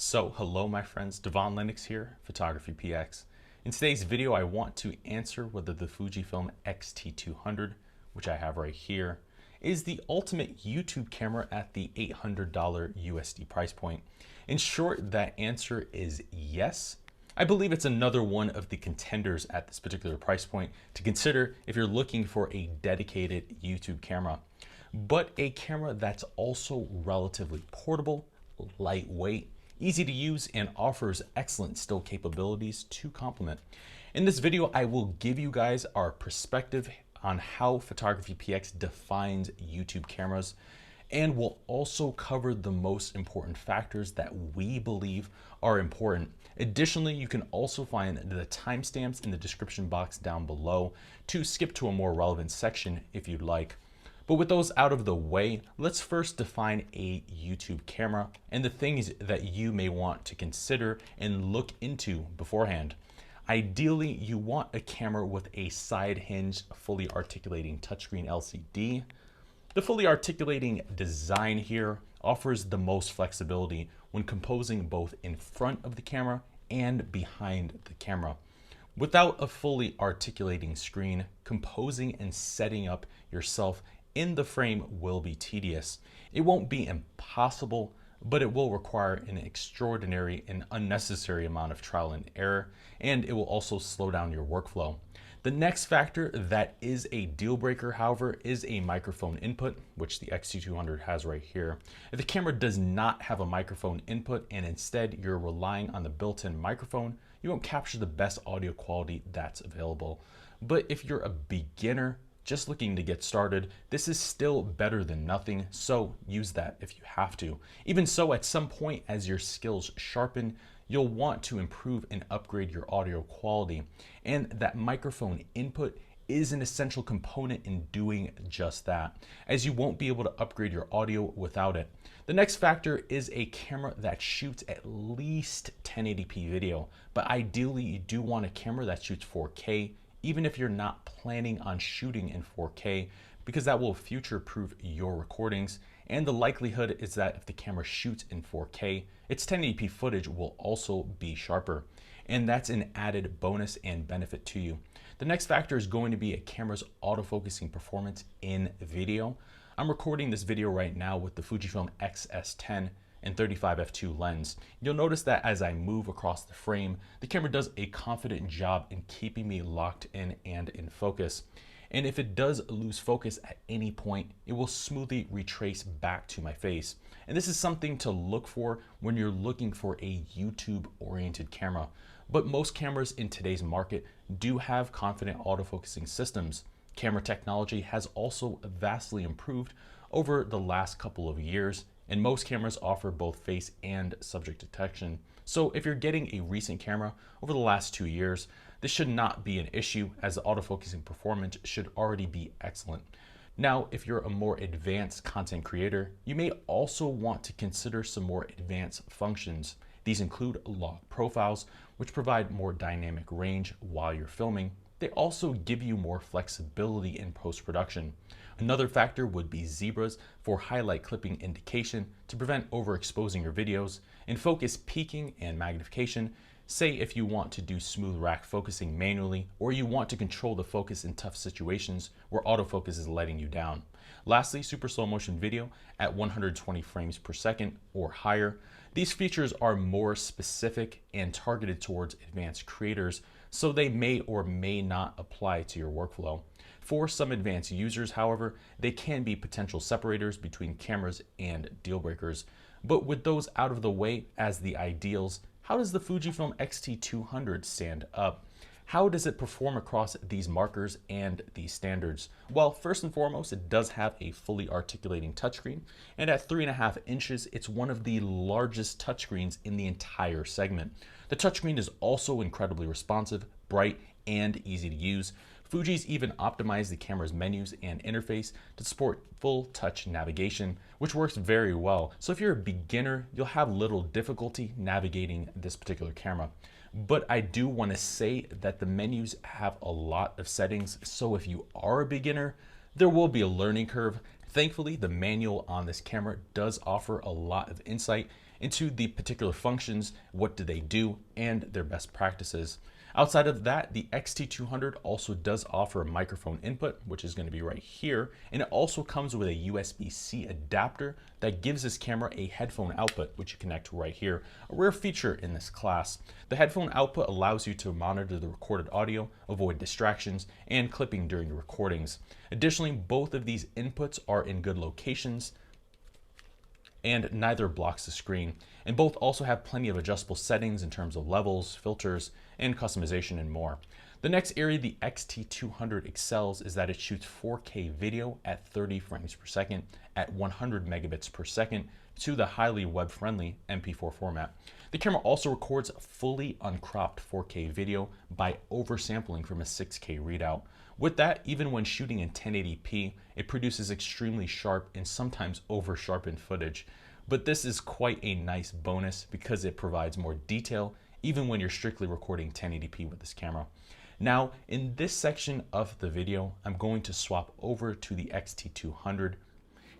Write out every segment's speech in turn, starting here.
So hello my friends, Devaun Lennox here, PhotographyPX. In today's video I want to answer whether the Fujifilm X-T200, which I have right here, is the ultimate YouTube camera at the $800 USD price point. In short, that answer is yes. I believe it's another one of the contenders at this particular price point to consider if you're looking for a dedicated YouTube camera, but a camera that's also relatively portable, lightweight, easy to use, and offers excellent still capabilities to complement. In this video, I will give you guys our perspective on how PhotographyPX defines YouTube cameras, and we'll also cover the most important factors that we believe are important. Additionally, you can also find the timestamps in the description box down below to skip to a more relevant section if you'd like. But with those out of the way, let's first define a YouTube camera and the things that you may want to consider and look into beforehand. Ideally, you want a camera with a side hinge, fully articulating touchscreen LCD. The fully articulating design here offers the most flexibility when composing both in front of the camera and behind the camera. Without a fully articulating screen, composing and setting up yourself in the frame will be tedious. It won't be impossible, but it will require an extraordinary and unnecessary amount of trial and error, and it will also slow down your workflow. The next factor that is a deal breaker, however, is a microphone input, which the X-T200 has right here. If the camera does not have a microphone input and instead you're relying on the built-in microphone, you won't capture the best audio quality that's available. But if you're a beginner just looking to get started, this is still better than nothing, so use that if you have to. Even so, at some point as your skills sharpen, you'll want to improve and upgrade your audio quality, and that microphone input is an essential component in doing just that, as you won't be able to upgrade your audio without it. The next factor is a camera that shoots at least 1080p video, but ideally you do want a camera that shoots 4K, even if you're not planning on shooting in 4K, because that will future-proof your recordings. And the likelihood is that if the camera shoots in 4K, its 1080p footage will also be sharper. And that's an added bonus and benefit to you. The next factor is going to be a camera's autofocusing performance in video. I'm recording this video right now with the Fujifilm X-S10 and 35f2 lens. You'll notice that as I move across the frame, the camera does a confident job in keeping me locked in and in focus. And if it does lose focus at any point, it will smoothly retrace back to my face. And this is something to look for when you're looking for a YouTube-oriented camera. But most cameras in today's market do have confident autofocusing systems. Camera technology has also vastly improved over the last couple of years, and most cameras offer both face and subject detection. So if you're getting a recent camera over the last 2 years, this should not be an issue, as the autofocusing performance should already be excellent. Now, if you're a more advanced content creator, you may also want to consider some more advanced functions. These include log profiles, which provide more dynamic range while you're filming. They also give you more flexibility in post-production. Another factor would be zebras for highlight clipping indication to prevent overexposing your videos, and focus peaking and magnification, say if you want to do smooth rack focusing manually, or you want to control the focus in tough situations where autofocus is letting you down. Lastly, super slow motion video at 120 frames per second or higher. These features are more specific and targeted towards advanced creators, so they may or may not apply to your workflow. For some advanced users, however, they can be potential separators between cameras and deal breakers. But with those out of the way as the ideals, how does the Fujifilm X-T200 stand up? How does it perform across these markers and these standards? Well, first and foremost, it does have a fully articulating touchscreen, and at 3.5 inches, it's one of the largest touchscreens in the entire segment. The touchscreen is also incredibly responsive, bright, and easy to use. Fuji's even optimized the camera's menus and interface to support full touch navigation, which works very well. So if you're a beginner, you'll have little difficulty navigating this particular camera. But I do want to say that the menus have a lot of settings, so if you are a beginner, there will be a learning curve. Thankfully, the manual on this camera does offer a lot of insight into the particular functions, what do they do, and their best practices. Outside of that, the X-T200 also does offer a microphone input, which is going to be right here, and it also comes with a USB-C adapter that gives this camera a headphone output, which you connect right here, a rare feature in this class. The headphone output allows you to monitor the recorded audio, avoid distractions, and clipping during your recordings. Additionally, both of these inputs are in good locations, and neither blocks the screen. And both also have plenty of adjustable settings in terms of levels, filters, and customization and more. The next area the X-T200 excels is that it shoots 4K video at 30 frames per second at 100 megabits per second to the highly web-friendly MP4 format. The camera also records fully uncropped 4K video by oversampling from a 6K readout. With that, even when shooting in 1080p, it produces extremely sharp and sometimes over-sharpened footage. But this is quite a nice bonus because it provides more detail even when you're strictly recording 1080p with this camera. Now, in this section of the video, I'm going to swap over to the X-T200.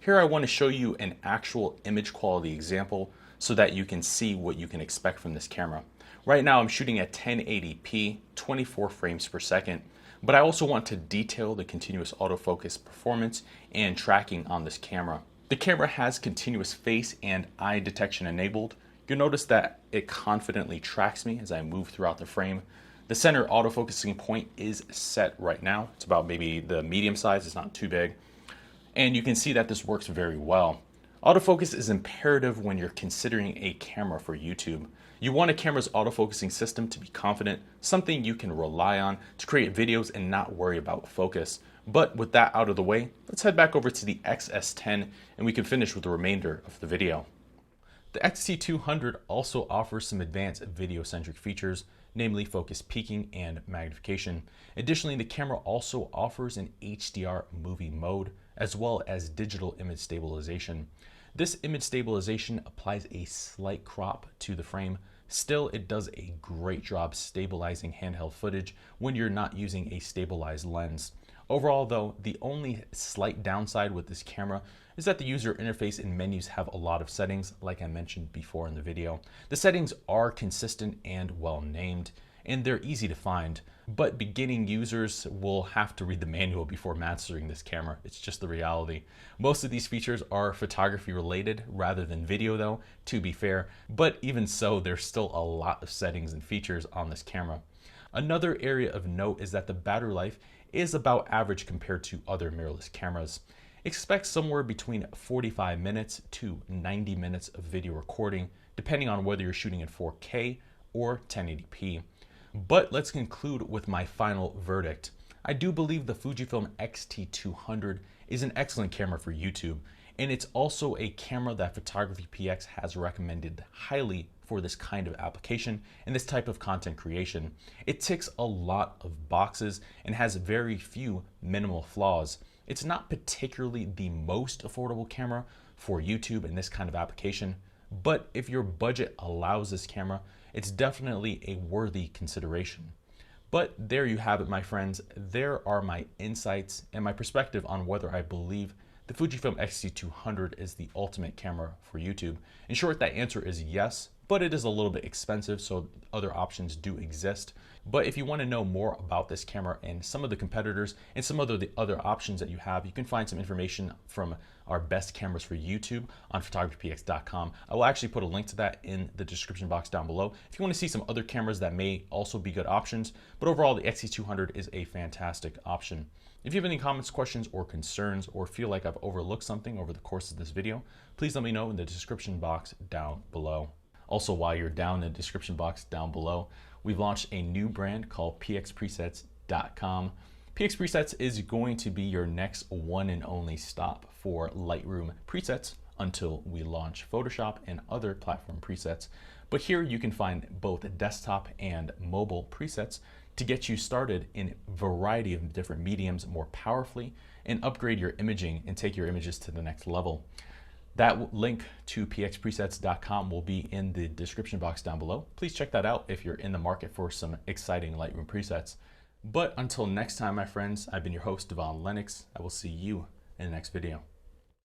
Here I want to show you an actual image quality example so that you can see what you can expect from this camera. Right now I'm shooting at 1080p, 24 frames per second, but I also want to detail the continuous autofocus performance and tracking on this camera. The camera has continuous face and eye detection enabled. You'll notice that it confidently tracks me as I move throughout the frame. The center autofocusing point is set right now. It's about maybe the medium size, it's not too big. And you can see that this works very well. Autofocus is imperative when you're considering a camera for YouTube. You want a camera's autofocusing system to be confident, something you can rely on to create videos and not worry about focus. But with that out of the way, let's head back over to the XS10 and we can finish with the remainder of the video. The X-T200 also offers some advanced video-centric features, namely focus peaking and magnification. Additionally, the camera also offers an HDR movie mode, as well as digital image stabilization. This image stabilization applies a slight crop to the frame. Still, it does a great job stabilizing handheld footage when you're not using a stabilized lens. Overall though, the only slight downside with this camera is that the user interface and menus have a lot of settings, like I mentioned before in the video. The settings are consistent and well named, and they're easy to find, but beginning users will have to read the manual before mastering this camera. It's just the reality. Most of these features are photography related rather than video though, to be fair, but even so, there's still a lot of settings and features on this camera. Another area of note is that the battery life is about average compared to other mirrorless cameras. Expect somewhere between 45 minutes to 90 minutes of video recording, depending on whether you're shooting in 4K or 1080p. But let's conclude with my final verdict. I do believe the Fujifilm X-T200 is an excellent camera for YouTube, and it's also a camera that PhotographyPX has recommended highly for this kind of application and this type of content creation. It ticks a lot of boxes and has very few minimal flaws. It's not particularly the most affordable camera for YouTube in this kind of application, but if your budget allows this camera, it's definitely a worthy consideration. But there you have it, my friends. There are my insights and my perspective on whether I believe the Fujifilm X-T200 is the ultimate camera for YouTube. In short, that answer is yes, but it is a little bit expensive, so other options do exist. But if you want to know more about this camera and some of the competitors and some of the other options that you have, you can find some information from our best cameras for YouTube on photographypx.com. I will actually put a link to that in the description box down below if you want to see some other cameras that may also be good options. But overall, the X-T200 is a fantastic option. If you have any comments, questions, or concerns, or feel like I've overlooked something over the course of this video, please let me know in the description box down below. Also, while you're down in the description box down below, we've launched a new brand called pxpresets.com. PX Presets is going to be your next one and only stop for Lightroom presets until we launch Photoshop and other platform presets. But here you can find both desktop and mobile presets to get you started in a variety of different mediums more powerfully and upgrade your imaging and take your images to the next level. That link to pxpresets.com will be in the description box down below. Please check that out if you're in the market for some exciting Lightroom presets. But until next time, my friends, I've been your host, Devaun Lennox. I will see you in the next video.